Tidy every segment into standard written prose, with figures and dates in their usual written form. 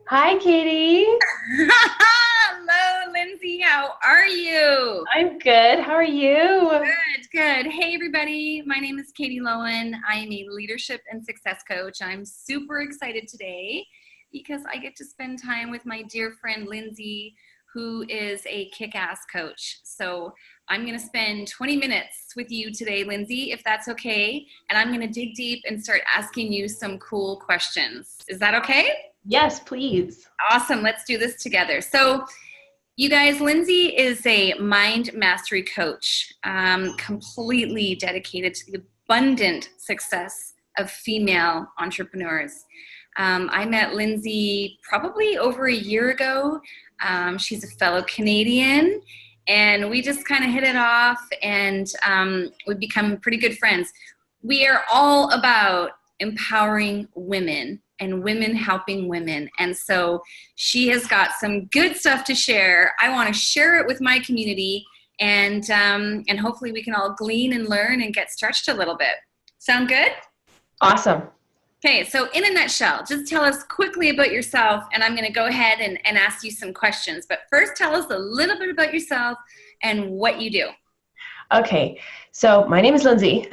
Hi, Katie. Hello, Lindsay. How are you? I'm good. How are you? Good, good. Hey, everybody. My name is Katy Loewen. I am a leadership and success coach. I'm super excited today because I get to spend time with my dear friend Lindsay, who is a kick-ass coach. So I'm going to spend 20 minutes with you today, Lindsay, if that's okay. And I'm going to dig deep and start asking you some cool questions. Is that okay? Yes, please. Awesome. Let's do this together. So, you guys, Lindsay is a mind mastery coach, completely dedicated to the abundant success of female entrepreneurs. I met Lindsay probably over a year ago. She's a fellow Canadian, and we just kind of hit it off, and we've become pretty good friends. We are all about empowering women and women helping women. And so she has got some good stuff to share. I want to share it with my community, and hopefully we can all glean and learn and get stretched a little bit. Sound good? Awesome. Okay, so in a nutshell, just tell us quickly about yourself, and I'm going to go ahead and ask you some questions. But first, tell us a little bit about yourself and what you do. Okay, so my name is Lyndsay.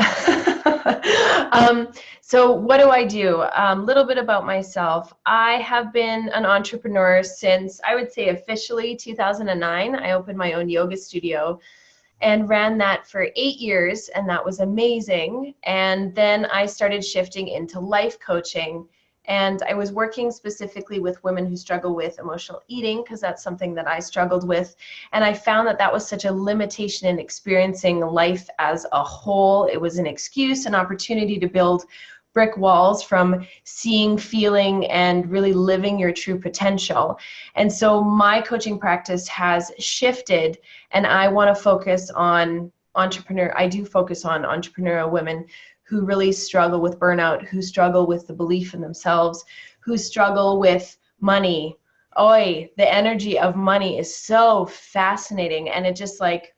So what do I do? A little bit about myself. I have been an entrepreneur since, I would say officially 2009. I opened my own yoga studio and ran that for 8 years, and that was amazing. And then I started shifting into life coaching, and I was working specifically with women who struggle with emotional eating, because that's something that I struggled with. And I found that that was such a limitation in experiencing life as a whole. It was an excuse, an opportunity to build brick walls from seeing, feeling, and really living your true potential. And so my coaching practice has shifted, and I want to focus on I do focus on entrepreneurial women who really struggle with burnout, who struggle with the belief in themselves, who struggle with money. Oi, the energy of money is so fascinating, and it just like,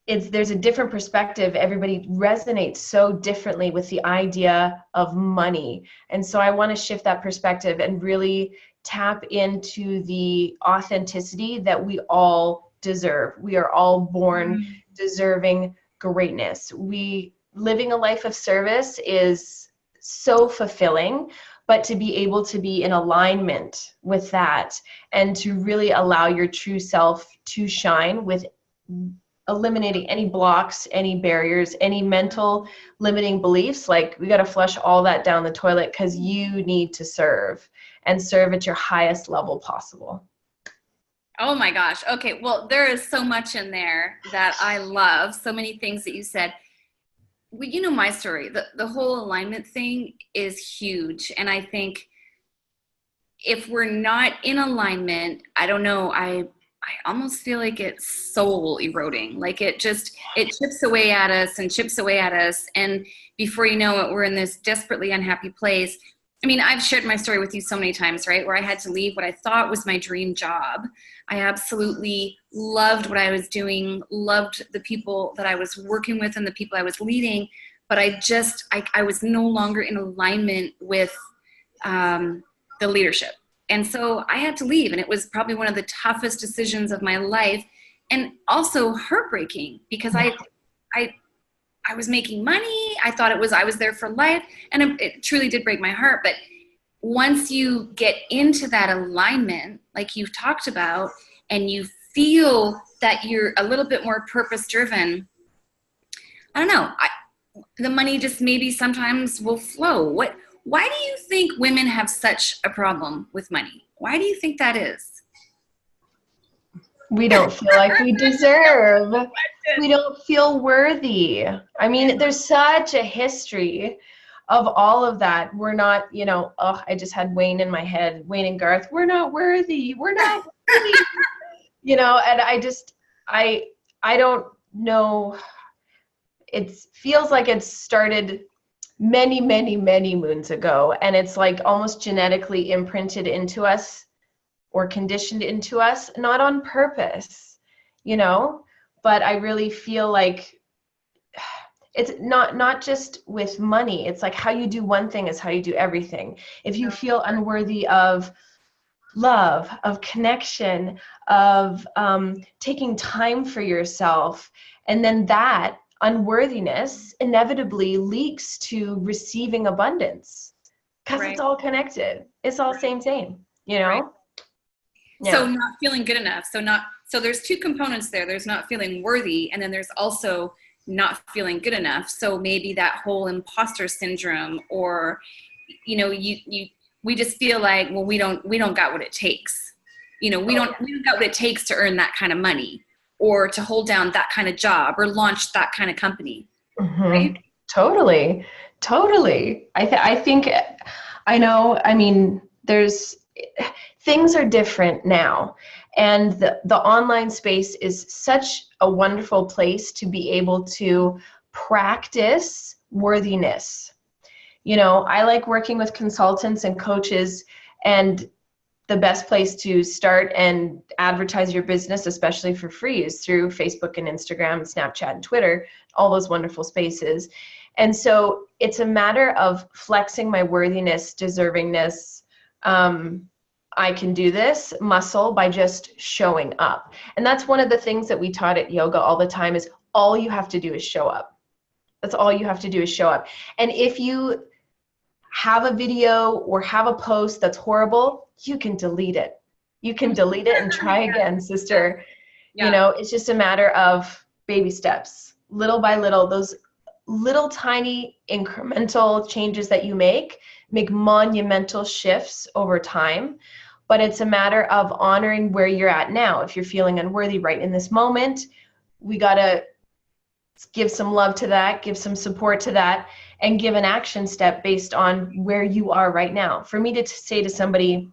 there's a different perspective. Everybody resonates so differently with the idea of money. And so I want to shift that perspective and really tap into the authenticity that we all deserve. We are all born deserving greatness. Living a life of service is so fulfilling, but to be able to be in alignment with that and to really allow your true self to shine with eliminating any blocks, any barriers, any mental limiting beliefs. Like, we got to flush all that down the toilet, because you need to serve and serve at your highest level possible. Oh my gosh. Okay, well, there is so much in there that I love, so many things that you said. Well, you know my story. The whole alignment thing is huge. And I think if we're not in alignment, I don't know, I almost feel like it's soul eroding. Like it chips away at us and chips away at us. And before you know it, we're in this desperately unhappy place. I mean, I've shared my story with you so many times, right? Where I had to leave what I thought was my dream job. I absolutely loved what I was doing, loved the people that I was working with and the people I was leading. But I was no longer in alignment with the leadership. And so I had to leave, and it was probably one of the toughest decisions of my life, and also heartbreaking, because I was making money. I thought I was there for life, and it truly did break my heart. But once you get into that alignment, like you've talked about, and you feel that you're a little bit more purpose driven, I don't know, the money just maybe sometimes will flow. Why do you think women have such a problem with money? Why do you think that is? We don't feel like we deserve. We don't feel worthy. I mean, there's such a history of all of that. We're not, I just had Wayne in my head, Wayne and Garth, we're not worthy. We're not worthy. And I don't know. It feels like it started many, many, many moons ago, and it's like almost genetically imprinted into us or conditioned into us, not on purpose, but I really feel like It's not just with money. It's like how you do one thing is how you do everything. If you feel unworthy of love, of connection, of taking time for yourself, and then that unworthiness inevitably leaks to receiving abundance, because it's all connected. It's all same, you know? Right. Yeah. So not feeling good enough. So there's two components there. There's not feeling worthy, and then there's also not feeling good enough. So maybe that whole imposter syndrome, or, you know, we just feel like, well, we don't got what it takes. You know, we don't got what it takes to earn that kind of money, or to hold down that kind of job, or launch that kind of company. Right? Totally. I think, I know, I mean, things are different now. And the online space is such a wonderful place to be able to practice worthiness. You know, I like working with consultants and coaches, and the best place to start and advertise your business, especially for free, is through Facebook and Instagram, Snapchat and Twitter, all those wonderful spaces. And so it's a matter of flexing my worthiness, deservingness, I can do this muscle by just showing up. And that's one of the things that we taught at yoga all the time, is all you have to do is show up. That's all you have to do is show up. And if you have a video or have a post that's horrible, you can delete it. You can delete it and try again, sister. Yeah. You know, it's just a matter of baby steps, little by little. Those little tiny incremental changes that you make monumental shifts over time. But it's a matter of honoring where you're at now. If you're feeling unworthy right in this moment, we got to give some love to that, give some support to that, and give an action step based on where you are right now. For me to say to somebody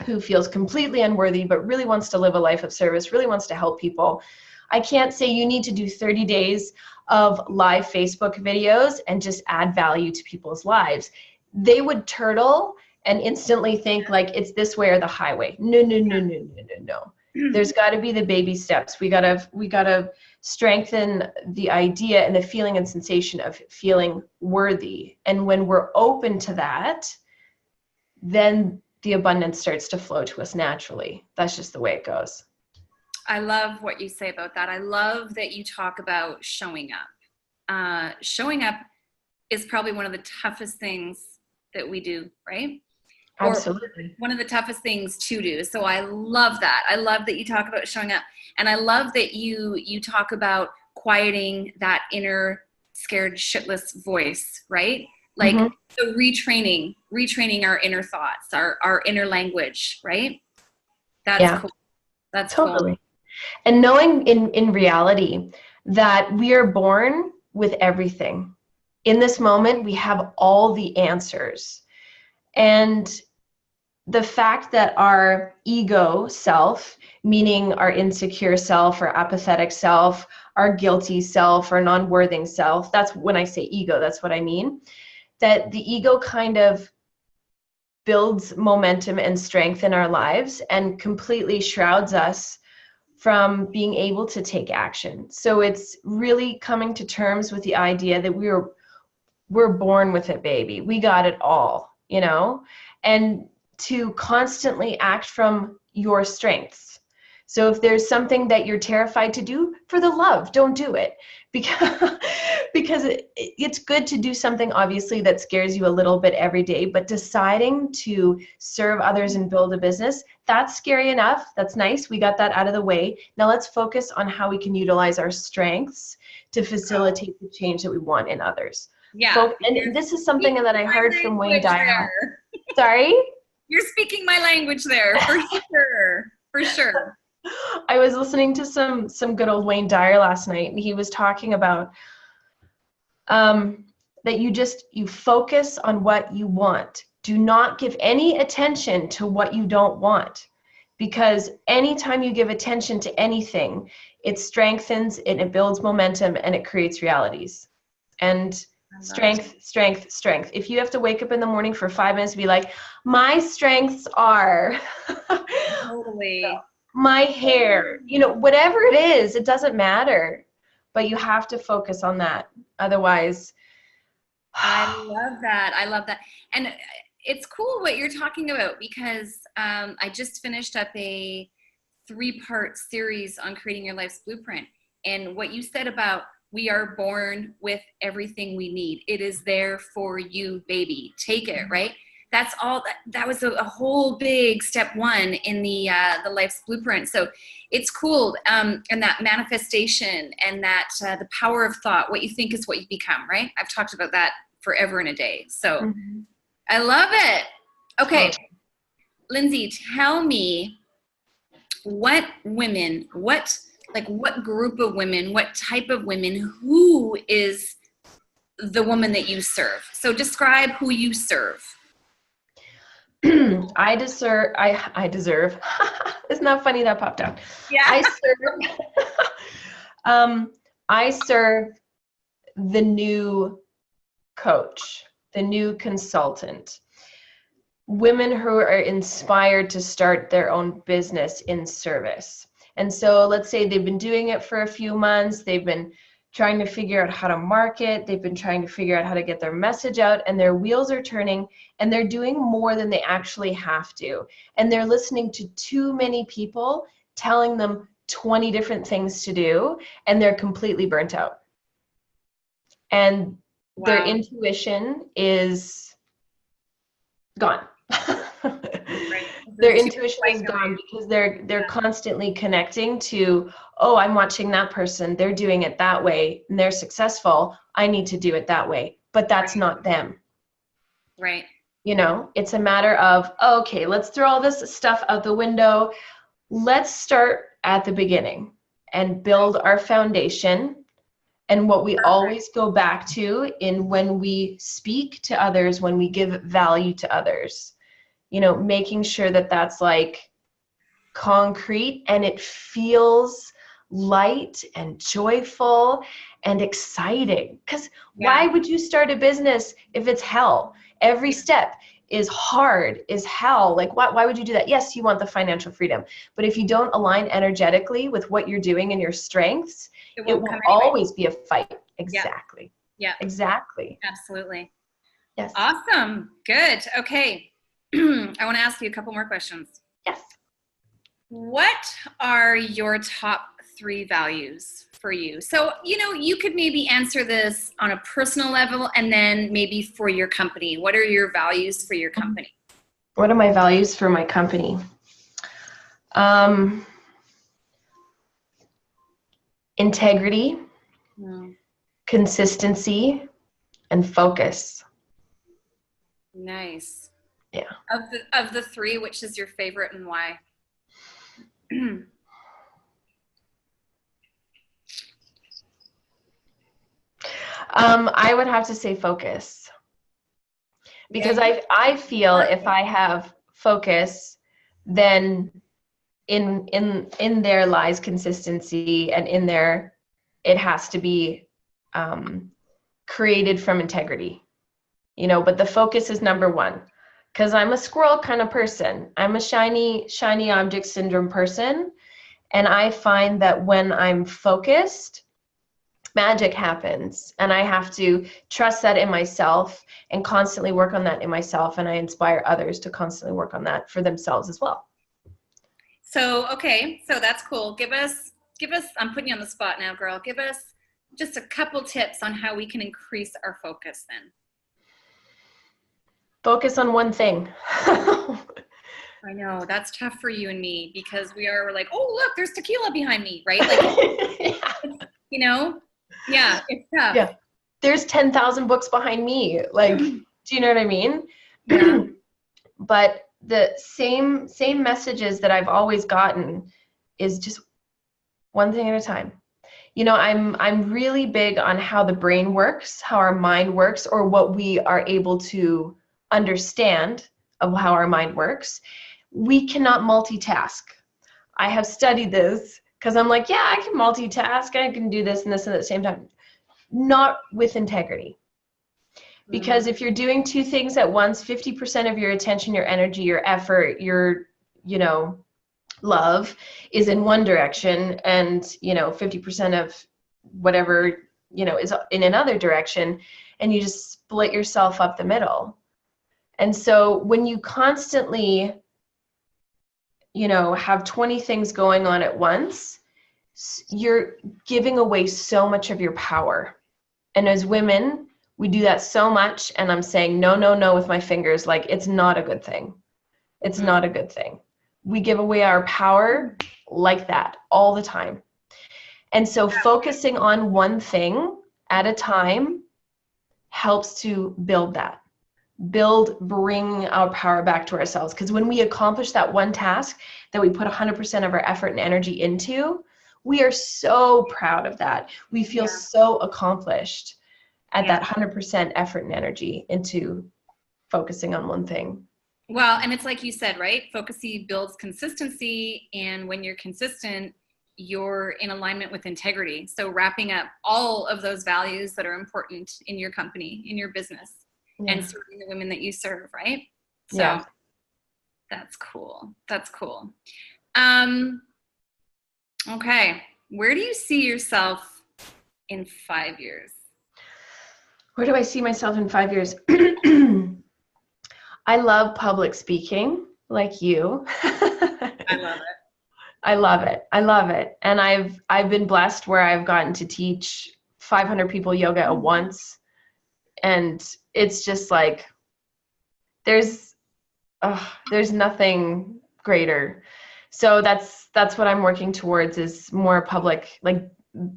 who feels completely unworthy but really wants to live a life of service, really wants to help people, I can't say you need to do 30 days of live Facebook videos and just add value to people's lives. They would turtle and instantly think like it's this way or the highway. No. There's got to be the baby steps. We gotta strengthen the idea and the feeling and sensation of feeling worthy. And when we're open to that, then the abundance starts to flow to us naturally. That's just the way it goes. I love what you say about that. I love that you talk about showing up. Showing up is probably one of the toughest things that we do, right? Absolutely. Or one of the toughest things to do. So I love that. I love that you talk about showing up. And I love that you talk about quieting that inner scared shitless voice, right? Like so retraining our inner thoughts, our inner language, right? That's cool. That's totally cool. And knowing in reality that we are born with everything. In this moment, we have all the answers. And the fact that our ego self, meaning our insecure self or apathetic self, our guilty self or non-worthing self, that's when I say ego, that's what I mean, that the ego kind of builds momentum and strength in our lives and completely shrouds us from being able to take action. So it's really coming to terms with the idea that we're born with it, baby. We got it all, you know, and to constantly act from your strengths. So if there's something that you're terrified to do, for the love, don't do it. Because it's good to do something, obviously, that scares you a little bit every day, but deciding to serve others and build a business, that's scary enough. That's nice. We got that out of the way. Now let's focus on how we can utilize our strengths to facilitate the change that we want in others. Yeah. And this is something that I heard from Wayne Dyer. Sorry? You're speaking my language there, for sure. For sure. I was listening to some good old Wayne Dyer last night, and he was talking about that you focus on what you want. Do not give any attention to what you don't want, because anytime you give attention to anything, it strengthens and it builds momentum and it creates realities. And strength. If you have to wake up in the morning for 5 minutes to be like, my strengths are totally my hair, you know, whatever it is, it doesn't matter. but you have to focus on that. Otherwise, I love that. I love that. And it's cool what you're talking about, because I just finished up a 3-part series on creating your life's blueprint. And what you said about we are born with everything we need. It is there for you, baby. Take it, right? That's all. That was a whole big step 1 in the life's blueprint. So it's cool. And that manifestation and that the power of thought, what you think is what you become, right? I've talked about that forever and a day. So I love it. Okay. Lyndsay, tell me what women, what group of women, what type of women, who is the woman that you serve? So describe who you serve. I deserve. Isn't that funny that popped out? Yeah. I serve the new coach, the new consultant, women who are inspired to start their own business in service. And so let's say they've been doing it for a few months, they've been trying to figure out how to market, they've been trying to figure out how to get their message out, and their wheels are turning, and they're doing more than they actually have to. And they're listening to too many people telling them 20 different things to do, and they're completely burnt out. And their intuition is gone. Their intuition is gone because they're constantly connecting to, oh, I'm watching that person, they're doing it that way and they're successful, I need to do it that way. But that's not them. Right. You know, it's a matter of, okay, let's throw all this stuff out the window. Let's start at the beginning and build our foundation. And what we always go back to in when we speak to others, when we give value to others, you know, making sure that that's like concrete and it feels light and joyful and exciting. Because why would you start a business if it's hell? Every step is hard, is hell. Like, why would you do that? Yes, you want the financial freedom. But if you don't align energetically with what you're doing and your strengths, it will always be a fight. Exactly. Yeah. Exactly. Absolutely. Yes. Awesome. Good. Okay. I want to ask you a couple more questions. Yes. What are your top 3 values for you? So, you know, you could maybe answer this on a personal level and then maybe for your company. What are your values for your company? What are my values for my company? Integrity, consistency, and focus. Nice. Yeah. Of the 3, which is your favorite and why? I would have to say focus, because I feel if I have focus, then in there lies consistency, and in there it has to be created from integrity, you know. But the focus is number 1, because I'm a squirrel kind of person. I'm a shiny object syndrome person, and I find that when I'm focused, magic happens, and I have to trust that in myself and constantly work on that in myself, and I inspire others to constantly work on that for themselves as well. So, okay, so that's cool. Give us, I'm putting you on the spot now, girl. Give us just a couple tips on how we can increase our focus then. Focus on one thing. I know, that's tough for you and me, because we're like, oh, look, there's tequila behind me, right? Like, you know? Yeah, it's tough. Yeah. There's 10,000 books behind me. Like, do you know what I mean? Yeah. But the same messages that I've always gotten is just one thing at a time. You know, I'm really big on how the brain works, how our mind works, or what we are able to understand of how our mind works. We cannot multitask. I have studied this, because I'm like, yeah, I can multitask. I can do this and this at the same time. Not with integrity. Because if you're doing 2 things at once, 50% of your attention, your energy, your effort, your, you know, love is in one direction, and, you know, 50% of whatever, is in another direction, and you just split yourself up the middle. And so when you constantly, have 20 things going on at once, you're giving away so much of your power. And as women, we do that so much, and I'm saying no, no, no with my fingers, like it's not a good thing. It's not a good thing. We give away our power like that all the time. And so focusing on one thing at a time helps to bring our power back to ourselves. Because when we accomplish that one task that we put 100% of our effort and energy into, we are so proud of that. We feel so accomplished at that 100% effort and energy into focusing on one thing. Well, and it's like you said, right? Focusing builds consistency. And when you're consistent, you're in alignment with integrity. So wrapping up all of those values that are important in your company, in your business, and serving the women that you serve, right? So that's cool. That's cool. Okay. Where do you see yourself in 5 years? Where do I see myself in 5 years? I love public speaking, like you. I love it. I love it. I love it. And I've been blessed where I've gotten to teach 500 people yoga at once. And it's just like, there's nothing greater. So that's what I'm working towards, is more public, like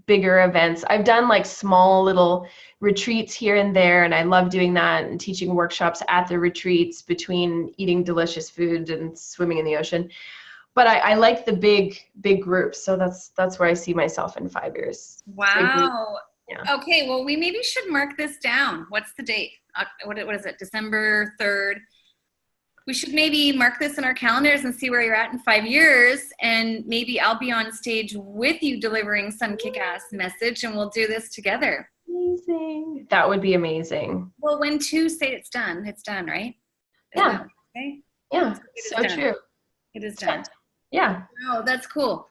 bigger events. I've done like small little retreats here and there, and I love doing that and teaching workshops at the retreats between eating delicious food and swimming in the ocean. But I like the big groups. So that's where I see myself in 5 years. Wow. Yeah. Okay. Well, we maybe should mark this down. What's the date? What is it? December 3rd. We should maybe mark this in our calendars and see where you're at in 5 years. And maybe I'll be on stage with you delivering some kick-ass message, and we'll do this together. Amazing. That would be amazing. Well, when two say it's done, right? Yeah. Okay. Yeah. So true. It is done. Yeah. Oh, that's cool.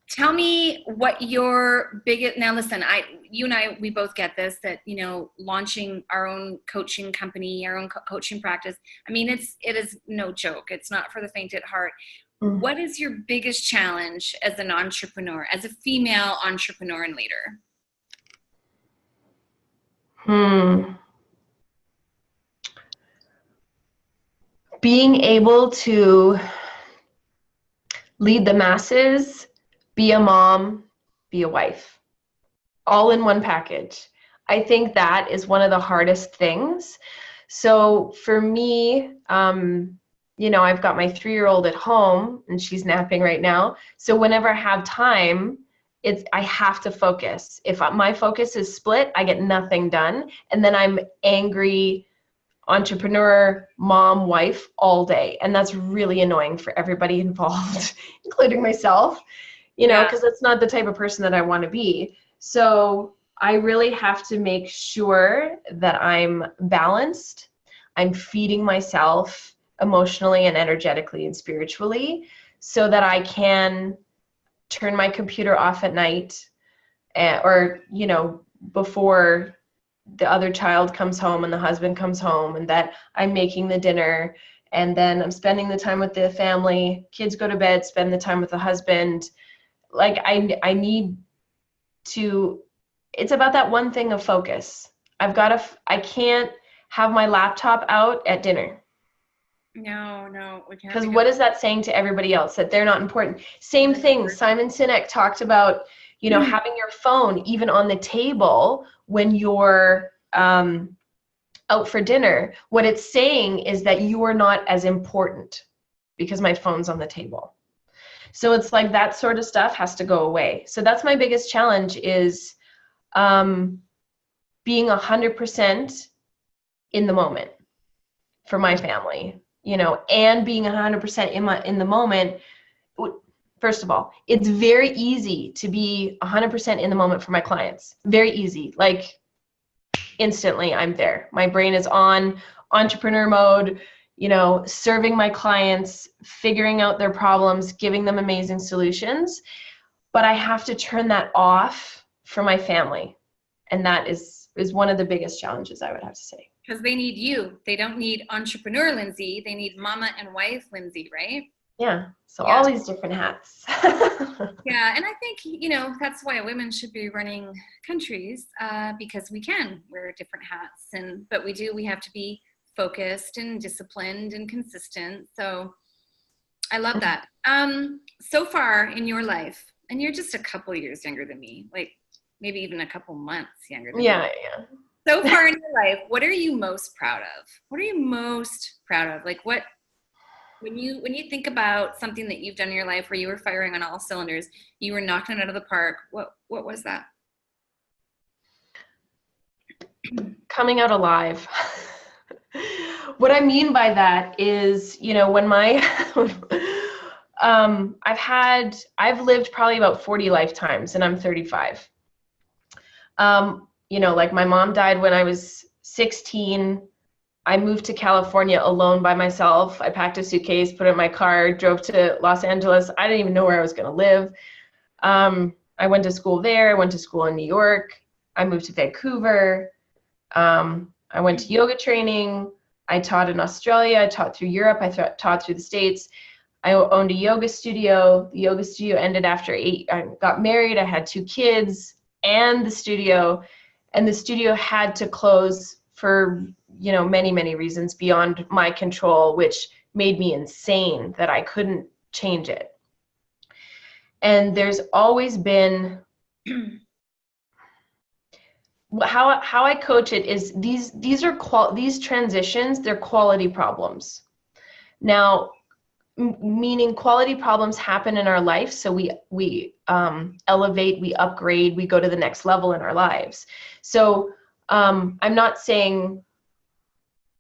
Tell me what your biggest, now listen, you and I, we both get this, that, launching our own coaching company, our own coaching practice. I mean, it is no joke. It's not for the faint at heart. Mm-hmm. What is your biggest challenge as an entrepreneur, as a female entrepreneur and leader? Being able to lead the masses, be a mom, be a wife, all in one package. I think that is one of the hardest things. So for me, I've got my 3-year-old at home, and she's napping right now. So whenever I have time, I have to focus. If my focus is split, I get nothing done. And then I'm angry entrepreneur, mom, wife all day. And that's really annoying for everybody involved, including myself, because that's not the type of person that I want to be. So I really have to make sure that I'm balanced. I'm feeding myself emotionally and energetically and spiritually, so that I can turn my computer off at night, or before the other child comes home and the husband comes home, and that I'm making the dinner, and then I'm spending the time with the family. Kids go to bed, spend the time with the husband. Like I need to, it's about that one thing of focus. I can't have my laptop out at dinner. No, we can't. Because what is that saying to everybody else? That they're not important. Same thing. Simon Sinek talked about, having your phone even on the table when you're out for dinner. What it's saying is that you are not as important because my phone's on the table. So it's like that sort of stuff has to go away. So that's my biggest challenge, is being 100% in the moment for my family, and being 100% in the moment. First of all, it's very easy to be 100% in the moment for my clients. Very easy. Like instantly I'm there. My brain is on entrepreneur mode, serving my clients, figuring out their problems, giving them amazing solutions. but I have to turn that off for my family. And that is one of the biggest challenges, I would have to say. Because they need you. They don't need entrepreneur Lyndsay. They need mama and wife Lyndsay, right? Yeah. So all these different hats. Yeah. And I think, that's why women should be running countries, because we can wear different hats. But we have to be focused and disciplined and consistent. So I love that. So far in your life, and you're just a couple years younger than me, like maybe even a couple months younger than me. Yeah. So far in your life, what are you most proud of? What are you most proud of? Like when you think about something that you've done in your life where you were firing on all cylinders, you were knocking it out of the park, what was that? Coming out alive. What I mean by that is, when I've lived probably about 40 lifetimes, and I'm 35. Like my mom died when I was 16. I moved to California alone by myself. I packed a suitcase, put it in my car, drove to Los Angeles. I didn't even know where I was going to live. I went to school there. I went to school in New York. I moved to Vancouver. I went to yoga training. I taught in Australia. I taught through Europe. I taught through the States. I owned a yoga studio. The yoga studio ended after 8. I got married. I had 2 kids and the studio. And the studio had to close for, many, many reasons beyond my control, which made me insane that I couldn't change it. And there's always been, how I coach it is these transitions, they're quality problems. Now, meaning quality problems happen in our life, so we elevate, we upgrade, we go to the next level in our lives. So I'm not saying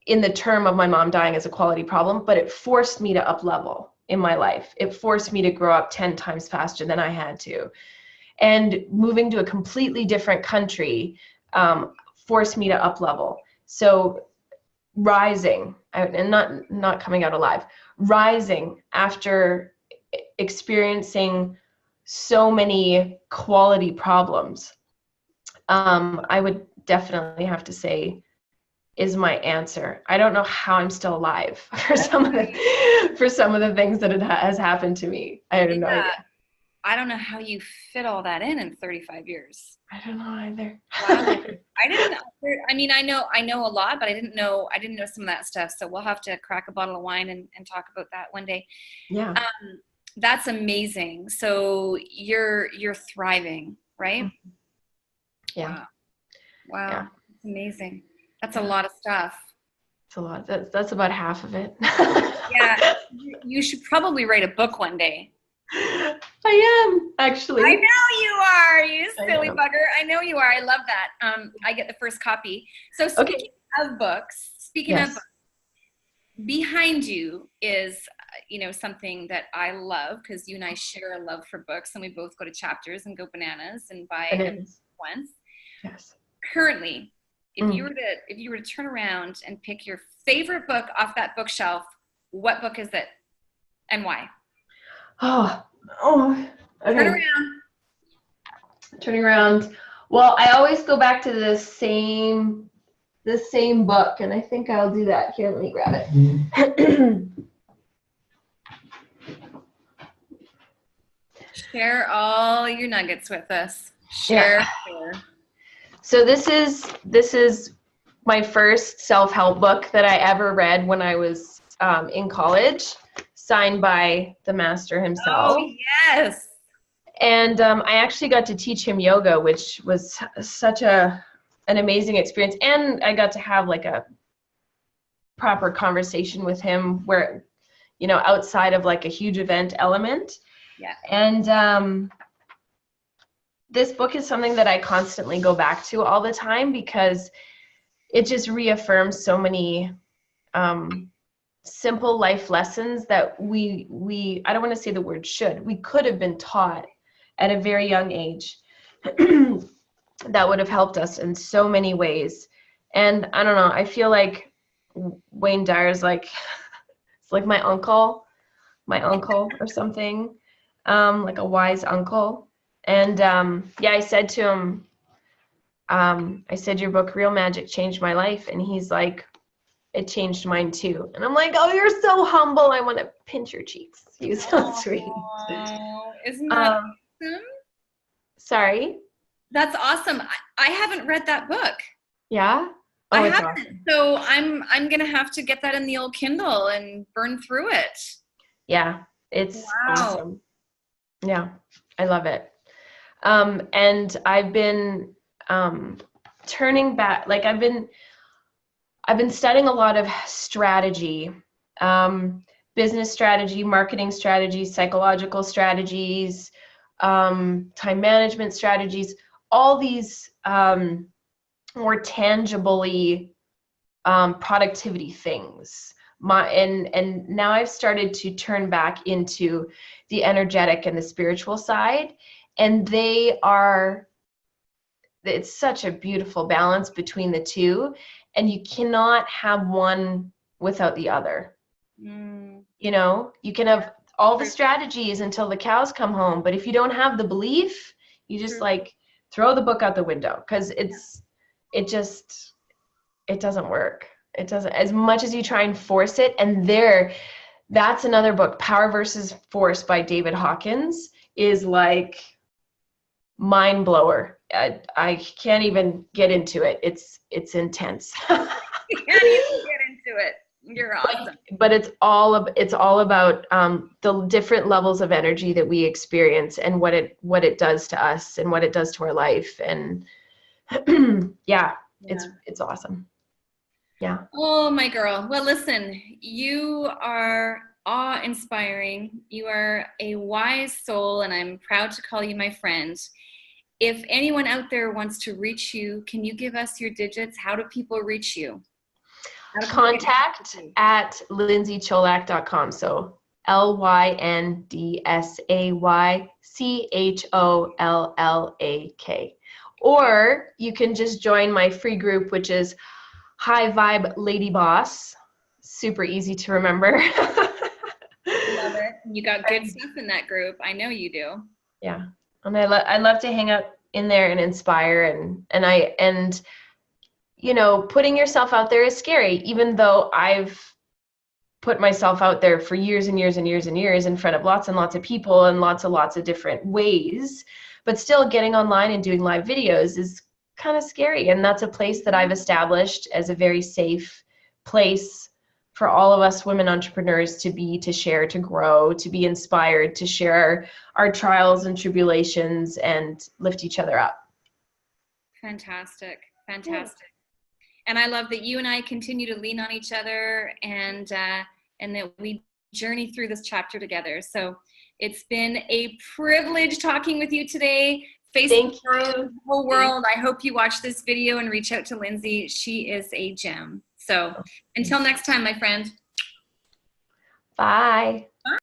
in the term of my mom dying as a quality problem, but it forced me to up level in my life. It forced me to grow up 10 times faster than I had to. And moving to a completely different country forced me to up level. So rising, and not coming out alive, rising after experiencing so many quality problems, I would definitely have to say is my answer. I don't know how I'm still alive for some of the things that has happened to me. I have no idea. I don't know how you fit all that in 35 years. I don't know either. Wow. I know a lot, but I didn't know some of that stuff. So we'll have to crack a bottle of wine and talk about that one day. Yeah. That's amazing. So you're thriving, right? Yeah. Wow. Yeah. That's amazing. That's a lot of stuff. It's a lot. That's about half of it. Yeah. You should probably write a book one day. I am, actually. I know you are, you silly bugger. I know you are. I love that. I get the first copy. So speaking of books, behind you is, something that I love, because you and I share a love for books, and we both go to Chapters and go bananas and buy once. Yes. Currently, if you were to turn around and pick your favorite book off that bookshelf, what book is it and why? Oh, okay. Turning around. Well, I always go back to the same book, and I think I'll do that. Here, let me grab it. Share all your nuggets with us. Share. So this is my first self-help book that I ever read when I was in college, signed by the master himself. Oh, yes. And I actually got to teach him yoga, which was such an amazing experience. And I got to have like a proper conversation with him where, outside of like a huge event element. Yeah. And this book is something that I constantly go back to all the time, because it just reaffirms so many simple life lessons that we I don't want to say the word should, we could have been taught at a very young age that would have helped us in so many ways. And I don't know, I feel like Wayne Dyer's like, it's like my uncle or something, like a wise uncle. And yeah, I said to him, I said, your book, Real Magic, changed my life. And he's like, it changed mine too. And I'm like, oh, you're so humble. I want to pinch your cheeks. You're so sweet. Isn't that awesome? Sorry? That's awesome. I haven't read that book. Yeah? Oh, I haven't. Awesome. So I'm going to have to get that in the old Kindle and burn through it. Yeah, it's awesome. Yeah, I love it. And I've been turning back, like I've been studying a lot of strategy, business strategy, marketing strategies, psychological strategies, time management strategies, all these more tangibly productivity things. And now I've started to turn back into the energetic and the spiritual side, and it's such a beautiful balance between the two, and you cannot have one without the other. You know, you can have all the strategies until the cows come home, but if you don't have the belief, you just like throw the book out the window, because it doesn't work. It doesn't, as much as you try and force it. And that's another book, Power versus Force by David Hawkins, is like mind blower. I can't even get into it. It's intense. You can't even get into it. You're awesome. But it's all about the different levels of energy that we experience, and what it does to us, and what it does to our life. And yeah, it's awesome. Yeah. Oh, my girl. Well, listen, you are awe-inspiring. You are a wise soul, and I'm proud to call you my friend. If anyone out there wants to reach you, can you give us your digits? How do people reach you? Contact at lyndsaychollak.com. So LYNDSAYCHOLLAK. Or you can just join my free group, which is High Vibe Lady Boss. Super easy to remember. Love it. You got good stuff in that group. I know you do. Yeah. And I love to hang out in there and inspire, and you know, putting yourself out there is scary, even though I've put myself out there for years and years and years and years in front of lots and lots of people and lots of different ways. But still, getting online and doing live videos is kind of scary. And that's a place that I've established as a very safe place for all of us women entrepreneurs to be, to share, to grow, to be inspired, to share our trials and tribulations and lift each other up. Fantastic. Fantastic. And I love that you and I continue to lean on each other, and that we journey through this chapter together. So it's been a privilege talking with you today. Facebook, the whole world. I hope you watch this video and reach out to Lyndsay. She is a gem. So until next time, my friend. Bye.